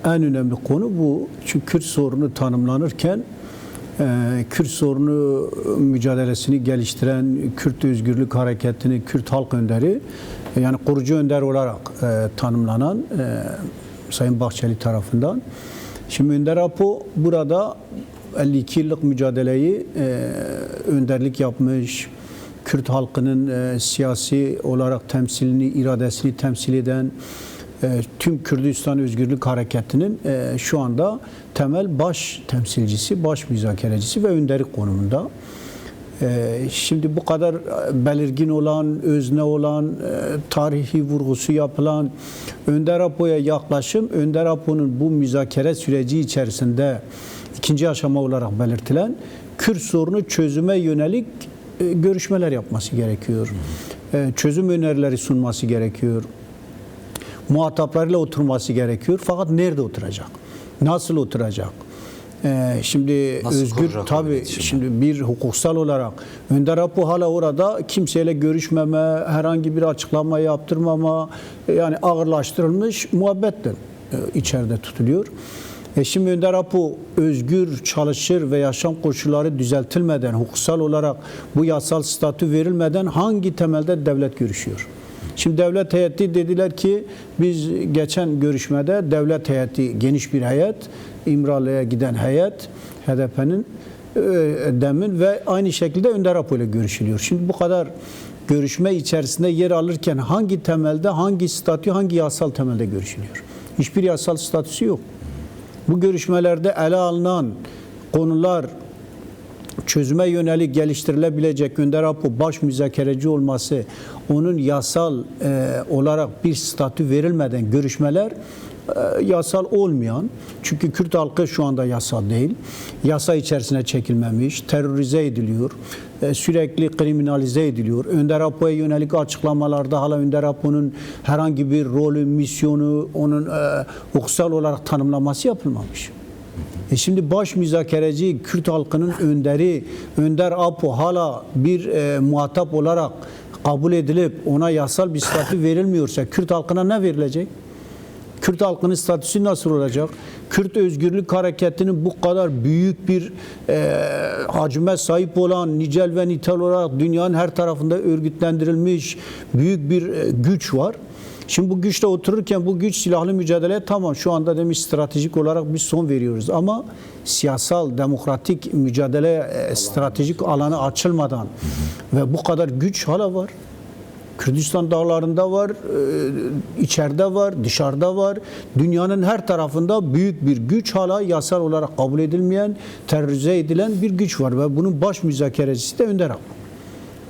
en önemli konu bu. Çünkü Kürt sorunu tanımlanırken Kürt sorunu mücadelesini geliştiren Kürt Özgürlük Hareketi'ni Kürt Halk Önderi, yani kurucu önder olarak tanımlanan Sayın Bahçeli tarafından. Şimdi Önder Apo burada 52 yıllık mücadeleyi önderlik yapmış, Kürt halkının siyasi olarak temsilini, iradesini temsil eden tüm Kürdistan Özgürlük Hareketi'nin şu anda temel baş temsilcisi, baş müzakerecisi ve önderi konumunda. Şimdi bu kadar belirgin olan, özne olan, tarihi vurgusu yapılan Önder Apo'ya yaklaşım, Önder Apo'nun bu müzakere süreci içerisinde ikinci aşama olarak belirtilen Kürt sorunu çözüme yönelik görüşmeler yapması gerekiyor. Çözüm önerileri sunması gerekiyor. Muhataplarıyla oturması gerekiyor. Fakat nerede oturacak? Nasıl oturacak? Şimdi nasıl özgür tabii şimdi bir hukuksal olarak Önder Apo hala orada kimseyle görüşmeme, herhangi bir açıklama yaptırmama, yani ağırlaştırılmış muhabbetten içeride tutuluyor. Şimdi Önder Apo özgür çalışır ve yaşam koşulları düzeltilmeden, hukuksal olarak bu yasal statü verilmeden hangi temelde devlet görüşüyor? Şimdi devlet heyeti dediler ki biz geçen görüşmede devlet heyeti, geniş bir heyet, İmralı'ya giden heyet, HDP'nin demin ve aynı şekilde Önder Apo ile görüşülüyor. Şimdi bu kadar görüşme içerisinde yer alırken hangi temelde, hangi statü, hangi yasal temelde görüşülüyor? Hiçbir yasal statüsü yok. Bu görüşmelerde ele alınan konular çözüme yönelik geliştirilebilecek, Önder Apo baş müzakereci olması, onun yasal olarak bir statü verilmeden görüşmeler yasal olmayan, çünkü Kürt halkı şu anda yasal değil, yasa içerisine çekilmemiş, terörize ediliyor, sürekli kriminalize ediliyor. Önder Apo'ya yönelik açıklamalarda hala Önder Apo'nun herhangi bir rolü, misyonu, onun hukuksal olarak tanımlaması yapılmamış. Şimdi baş müzakereci, Kürt halkının önderi, Önder Apo hala bir muhatap olarak kabul edilip ona yasal bir statü verilmiyorsa Kürt halkına ne verilecek? Kürt halkının statüsü nasıl olacak? Kürt Özgürlük Hareketi'nin bu kadar büyük bir hacme sahip olan, nicel ve nitel olarak dünyanın her tarafında örgütlendirilmiş büyük bir güç var. Şimdi bu güçle otururken bu güç silahlı mücadeleye tamam şu anda demiş stratejik olarak biz son veriyoruz ama siyasal, demokratik mücadele stratejik alanı açılmadan ve bu kadar güç hala var. Kürdistan dağlarında var, içeride var, dışarıda var. Dünyanın her tarafında büyük bir güç hala yasal olarak kabul edilmeyen, terörize edilen bir güç var ve bunun baş müzakerecisi de Önder Apo.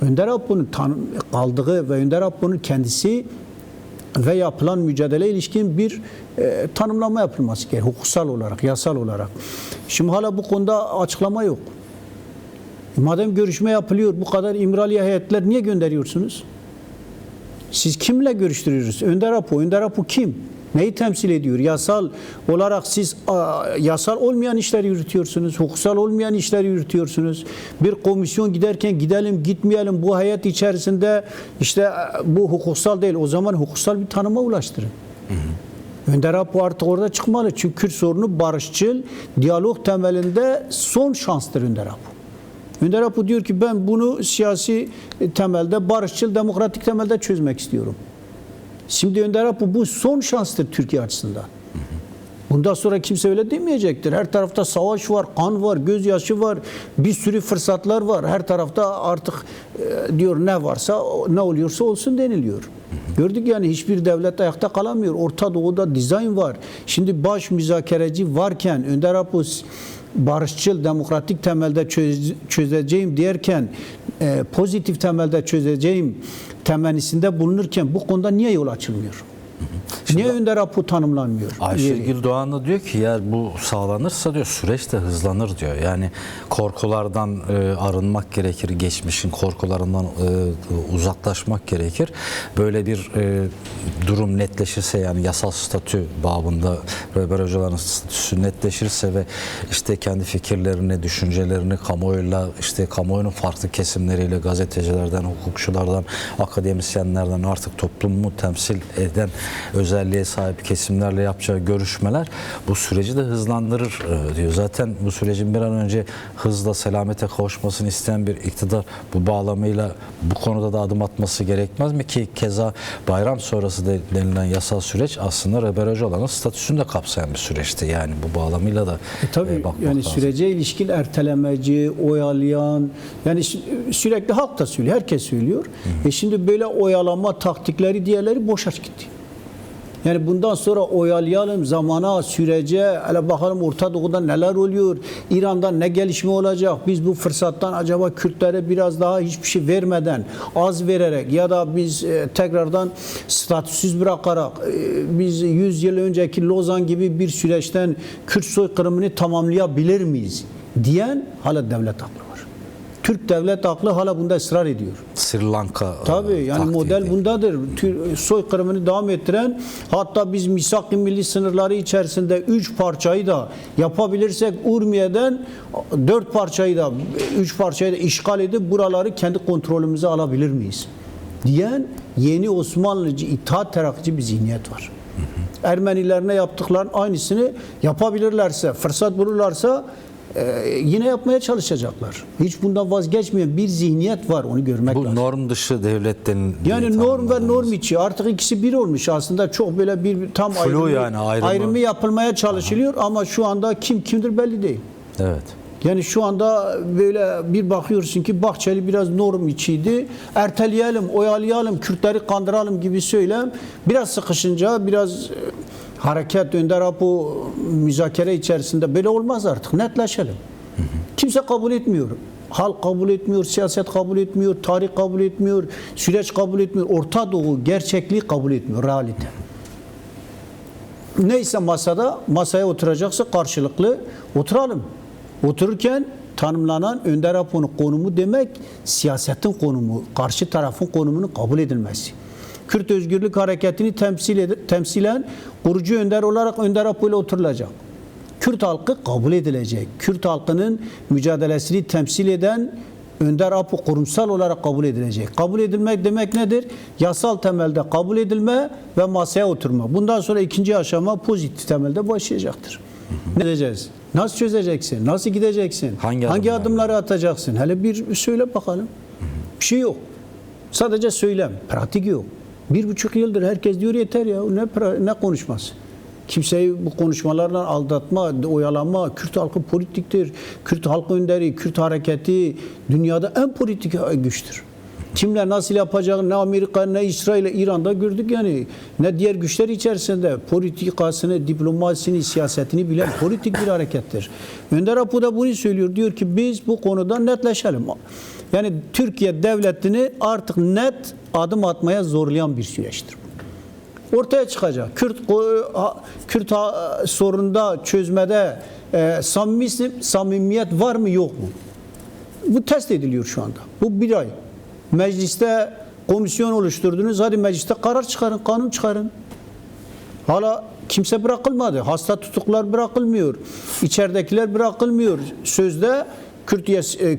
Önder Apo'nun kaldığı ve Önder Apo'nun kendisi ve yapılan mücadele ilişkin bir tanımlama yapılması gerekiyor. Hukuksal olarak, yasal olarak. Şimdi hala bu konuda açıklama yok. Madem görüşme yapılıyor, bu kadar İmralı'ya heyetler niye gönderiyorsunuz? Siz kimle görüştürüyorsunuz? Önder Apo. Önder Apo kim? Neyi temsil ediyor? Yasal olarak siz yasal olmayan işleri yürütüyorsunuz. Hukuksal olmayan işleri yürütüyorsunuz. Bir komisyon giderken gidelim gitmeyelim bu heyet içerisinde işte bu hukuksal değil. O zaman hukuksal bir tanıma ulaştırın. Önder Apo artık orada çıkmalı. Çünkü Kürt sorunu barışçıl, diyalog temelinde son şanstır Önder Apo. Önder Apo diyor ki ben bunu siyasi temelde, barışçıl, demokratik temelde çözmek istiyorum. Şimdi Önder Apo bu son şanstır Türkiye açısından. Bundan sonra kimse öyle demeyecektir. Her tarafta savaş var, kan var, gözyaşı var, bir sürü fırsatlar var. Her tarafta artık diyor ne varsa, ne oluyorsa olsun deniliyor. Gördük yani hiçbir devlet ayakta kalamıyor. Orta Doğu'da dizayn var. Şimdi baş müzakereci varken Önder Apo barışçıl, demokratik temelde çözeceğim derken pozitif temelde çözeceğim temennisinde bulunurken bu konuda niye yol açılmıyor? Niye Önder Apo tanımlanmıyor? Ayşegül Doğan da diyor ki eğer bu sağlanırsa diyor süreç de hızlanır diyor. Yani korkulardan arınmak gerekir, geçmişin korkularından uzaklaşmak gerekir. Böyle bir durum netleşirse yani yasal statü babında Rehber Hocaların statüsü netleşirse ve işte kendi fikirlerini, düşüncelerini kamuoyuyla işte kamuoyunun farklı kesimleriyle gazetecilerden, hukukçulardan, akademisyenlerden artık toplumu temsil eden özelliğe sahip kesimlerle yapacağı görüşmeler bu süreci de hızlandırır diyor. Zaten bu sürecin bir an önce hızla selamete kavuşmasını isteyen bir iktidar bu bağlamıyla bu konuda da adım atması gerekmez mi ki keza bayram sonrası denilen yasal süreç aslında Rebel Öcalan'ın statüsünü de kapsayan bir süreçti. Yani bu bağlamıyla da tabii bakmak yani lazım. sürece ilişkin ertelemeci, oyalayan, yani sürekli halk da söylüyor, herkes söylüyor. Şimdi böyle oyalama taktikleri diğerleri boşa gitti. Yani bundan sonra oyalayalım, zamana, sürece, hele bakalım Orta Doğu'da neler oluyor, İran'da ne gelişme olacak, biz bu fırsattan acaba Kürtlere biraz daha hiçbir şey vermeden, az vererek ya da biz tekrardan statüsüz bırakarak, biz 100 yıl önceki Lozan gibi bir süreçten Kürt soykırımını tamamlayabilir miyiz diyen hala devlet aklı var. Türk devlet aklı hala bunda ısrar ediyor. Sri Lanka Tabii yani taktiği model değil. bundadır. Soykırımını devam ettiren, hatta biz misak-ı milli sınırları içerisinde 3 parçayı da yapabilirsek Urmiye'den 4 parçayı da 3 parçayı da işgal edip buraları kendi kontrolümüze alabilir miyiz diyen yeni Osmanlıcı, itaat terakkici bir zihniyet var. Ermenilerine yaptıklarının aynısını yapabilirlerse, fırsat bulurlarsa yine yapmaya çalışacaklar. Hiç bundan vazgeçmeyen bir zihniyet var, onu görmek lazım. Bu norm dışı devletlerin Yani norm ve norm içi artık ikisi bir olmuş. Aslında çok böyle bir tam ayrımı yapılmaya çalışılıyor ama şu anda kim kimdir belli değil. Evet. Yani şu anda böyle bir bakıyorsun ki Bahçeli biraz norm içiydi. Erteleyelim, oyalayalım, Kürtleri kandıralım gibi söylem. Biraz sıkışınca, biraz hareket, Önder Apo müzakere içerisinde böyle olmaz artık. Netleşelim. Kimse kabul etmiyor. Halk kabul etmiyor, siyaset kabul etmiyor, tarih kabul etmiyor, süreç kabul etmiyor. Orta Doğu gerçekliği kabul etmiyor, realite. Neyse masaya oturacaksa karşılıklı oturalım. Otururken tanımlanan Önder Apo'nun konumu demek siyasetin konumu, karşı tarafın konumunun kabul edilmesi. Kürt Özgürlük Hareketi'ni temsilen kurucu önder olarak Önder Apo ile oturulacak. Kürt halkı kabul edilecek. Kürt halkının mücadelesini temsil eden Önder Apo kurumsal olarak kabul edilecek. Kabul edilmek demek nedir? Yasal temelde kabul edilme ve masaya oturma. Bundan sonra ikinci aşama pozitif temelde başlayacaktır. Ne edeceğiz? Nasıl çözeceksin? Nasıl gideceksin? Hangi adımları atacaksın? Hele bir söyle bakalım. Bir şey yok. Sadece söylem. Pratik yok. 1,5 yıldır herkes diyor yeter ya. Ne konuşması? Kimseyi bu konuşmalarla aldatma, oyalanma, Kürt halkı politiktir. Kürt halk önderi, Kürt hareketi dünyada en politik güçtür. Kimler nasıl yapacak, ne Amerika, ne İsrail, İran'da gördük yani. Ne diğer güçler içerisinde politikasını, diplomasisini, siyasetini bilen politik bir harekettir. Önder Apo da bunu söylüyor. Diyor ki biz bu konuda netleşelim. Yani Türkiye devletini artık net adım atmaya zorlayan bir süreçtir. Ortaya çıkacak. Kürt sorununda çözmede samimiyet var mı yok mu? Bu test ediliyor şu anda. Bu bir ay. Mecliste komisyon oluşturdunuz. Hadi mecliste karar çıkarın, kanun çıkarın. Hala kimse bırakılmadı. Hasta tutuklar bırakılmıyor. İçeridekiler bırakılmıyor. Sözde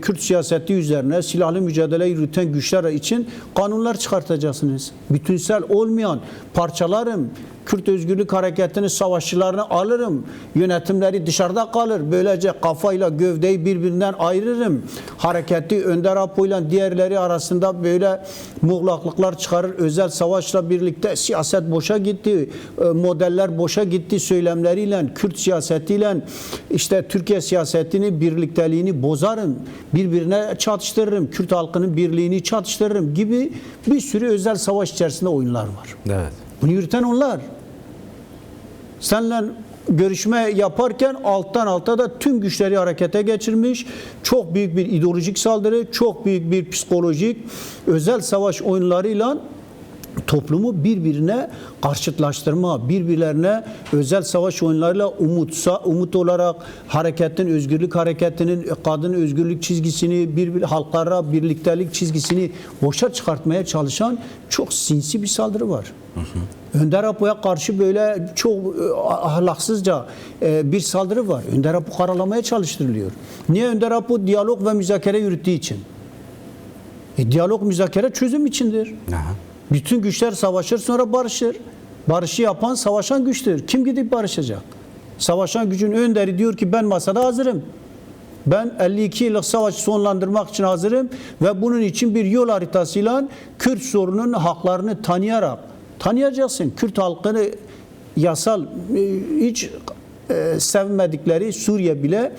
Kürt siyaseti üzerine silahlı mücadele yürüten güçler için kanunlar çıkartacaksınız. Bütünsel olmayan parçalarım, Kürt Özgürlük Hareketi'nin savaşçılarını alırım, yönetimleri dışarıda kalır. Böylece kafayla gövdeyi birbirinden ayırırım. Hareketi Önder Apo ile diğerleri arasında böyle muğlaklıklar çıkarır. Özel savaşla birlikte siyaset boşa gitti, modeller boşa gitti söylemleriyle, Kürt siyasetiyle işte Türkiye siyasetini, birlikteliğini bozarım. Birbirine çatıştırırım. Kürt halkının birliğini çatıştırırım gibi bir sürü özel savaş içerisinde oyunlar var. Evet. Bunu yürüten onlar. Seninle görüşme yaparken alttan alta da tüm güçleri harekete geçirmiş. Çok büyük bir ideolojik saldırı, çok büyük bir psikolojik özel savaş oyunlarıyla toplumu birbirine karşıtlaştırma, birbirlerine özel savaş oyunlarıyla umut olarak hareketin, özgürlük hareketinin kadın özgürlük çizgisini, halklara birliktelik çizgisini boşa çıkartmaya çalışan çok sinsi bir saldırı var. Önder Apo'ya karşı böyle çok ahlaksızca bir saldırı var. Önder Apo karalamaya çalıştırılıyor. Niye? Önder Apo diyalog ve müzakere yürüttüğü için. Diyalog, müzakere çözüm içindir. Aha. Bütün güçler savaşır sonra barışır. Barışı yapan, savaşan güçtür. Kim gidip barışacak? Savaşan gücün önderi diyor ki ben masada hazırım. Ben 52 yıllık savaşı sonlandırmak için hazırım ve bunun için bir yol haritasıyla Kürt sorunun haklarını tanıyacaksın. Kürt halkını yasal hiç sevmedikleri Suriye bile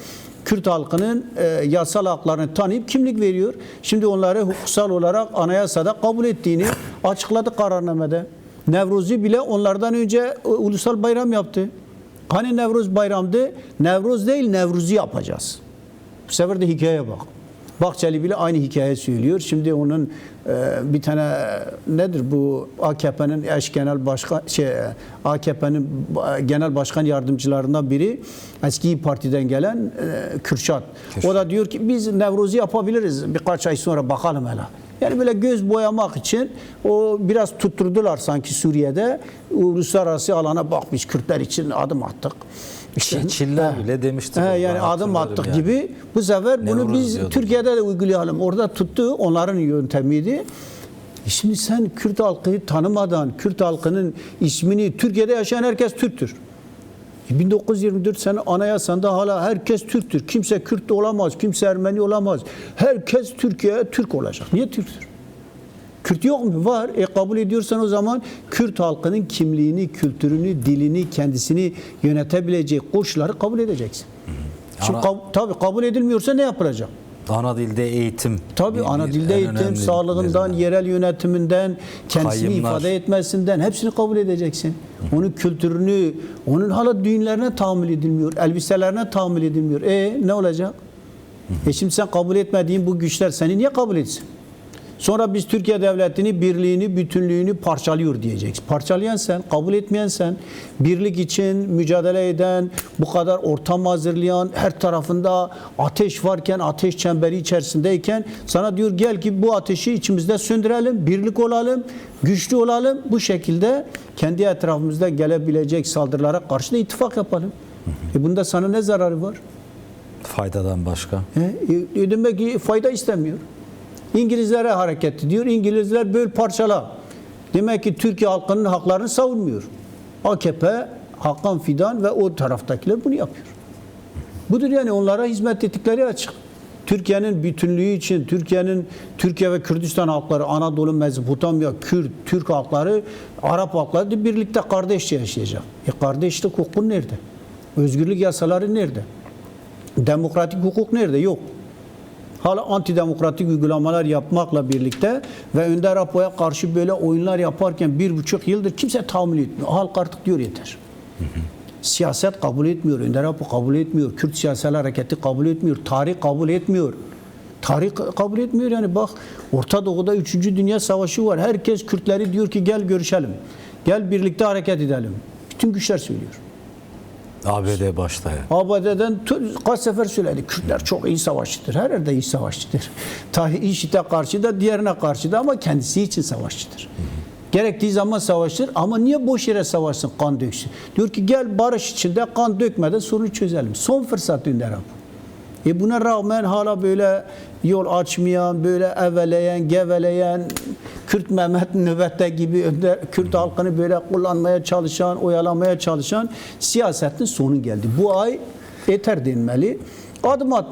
Kürt halkının yasal haklarını tanıyıp kimlik veriyor. Şimdi onları hukuksal olarak anayasada kabul ettiğini açıkladı kararnamede. Nevruz'u bile onlardan önce ulusal bayram yaptı. Hani Nevruz bayramdı? Nevruz değil, Nevruz'u yapacağız. Bu sefer de hikayeye bak. Bahçeli bile aynı hikaye söylüyor. Şimdi onun bir tane nedir bu AKP'nin eş genel başkan AKP'nin genel başkan yardımcılarından biri eski İYİ Parti'den gelen Kürşat. O da diyor ki biz Nevruz'u yapabiliriz. Birkaç ay sonra bakalım hele. Yani böyle göz boyamak için o biraz tutturdular sanki Suriye'de. Uluslararası alana bak biz Kürtler için adım attık. İşte, Çiller bile demişti. Yani adım attık yani. Gibi. Bu sefer bunu Nevruz biz diyordu. Türkiye'de de uygulayalım. Orada tuttu. Onların yöntemiydi. Şimdi sen Kürt halkı tanımadan, Kürt halkının ismini Türkiye'de yaşayan herkes Türktür. 1924 sene anayasanda hala herkes Türktür. Kimse Kürt olamaz, kimse Ermeni olamaz. Herkes Türkiye Türk olacak. Niye Türktür? Kürt yok mu? Var. Kabul ediyorsan o zaman Kürt halkının kimliğini, kültürünü, dilini, kendisini yönetebilecek koşulları kabul edeceksin. Şimdi tabii kabul edilmiyorsa ne yapılacak? Ana dilde eğitim. Tabii ana dilde eğitim, sağlığından, yerel yönetiminden, kendisini Kayyımlar. ifade etmesinden hepsini kabul edeceksin. Onun kültürünü, onun hala düğünlerine tahammül edilmiyor, elbiselerine tahammül edilmiyor. Ne olacak? Şimdi sen kabul etmediğin bu güçler seni niye kabul etsin? Sonra biz Türkiye Devleti'ni, birliğini, bütünlüğünü parçalıyor diyeceksin. Parçalayan sen, kabul etmeyen sen, birlik için mücadele eden, bu kadar ortam hazırlayan, her tarafında ateş varken, ateş çemberi içerisindeyken sana diyor gel ki bu ateşi içimizde söndürelim, birlik olalım, güçlü olalım. Bu şekilde kendi etrafımızda gelebilecek saldırılara karşı da ittifak yapalım. Bunda sana ne zararı var? Faydadan başka. Demek ki fayda istemiyor. İngilizlere hareket ediyor. İngilizler böyle parçala. Demek ki Türkiye halkının haklarını savunmuyor. AKP, Hakan Fidan ve o taraftakiler bunu yapıyor. Budur yani onlara hizmet ettikleri açık. Türkiye'nin bütünlüğü için, Türkiye ve Kürdistan halkları, Anadolu, Mezopotamya, Kürt, Türk halkları, Arap halkları birlikte kardeşçe yaşayacak. Kardeşlik hukuku nerede? Özgürlük yasaları nerede? Demokratik hukuk nerede? Yok. Hala antidemokratik uygulamalar yapmakla birlikte ve Önder Apo'ya karşı böyle oyunlar yaparken 1,5 yıldır kimse tahammül etmiyor. Halk artık diyor yeter. Siyaset kabul etmiyor. Önder Apo kabul etmiyor. Kürt siyasal hareketi kabul etmiyor. Tarih kabul etmiyor. Tarih kabul etmiyor yani bak Orta Doğu'da 3. Dünya Savaşı var. Herkes Kürtleri diyor ki gel görüşelim. Gel birlikte hareket edelim. Bütün güçler söylüyor. ABD başta ya. ABD'den kaç sefer söyledi. Kürtler çok iyi savaşçıdır. Her yerde iyi savaşçıdır. IŞİD'e karşı da diğerine karşı da ama kendisi için savaşçıdır. Gerektiği zaman savaşır ama niye boş yere savaşsın, kan döksün? Diyor ki gel barış içinde kan dökmeden sorunu çözelim. Son fırsat Önder Apo. Buna rağmen hala böyle yol açmayan, böyle eveleyen, geveleyen, Kürt Mehmet nöbette gibi Kürt halkını böyle kullanmaya çalışan, oyalamaya çalışan siyasetin sonu geldi. Bu ay yeter denmeli. Adım atma.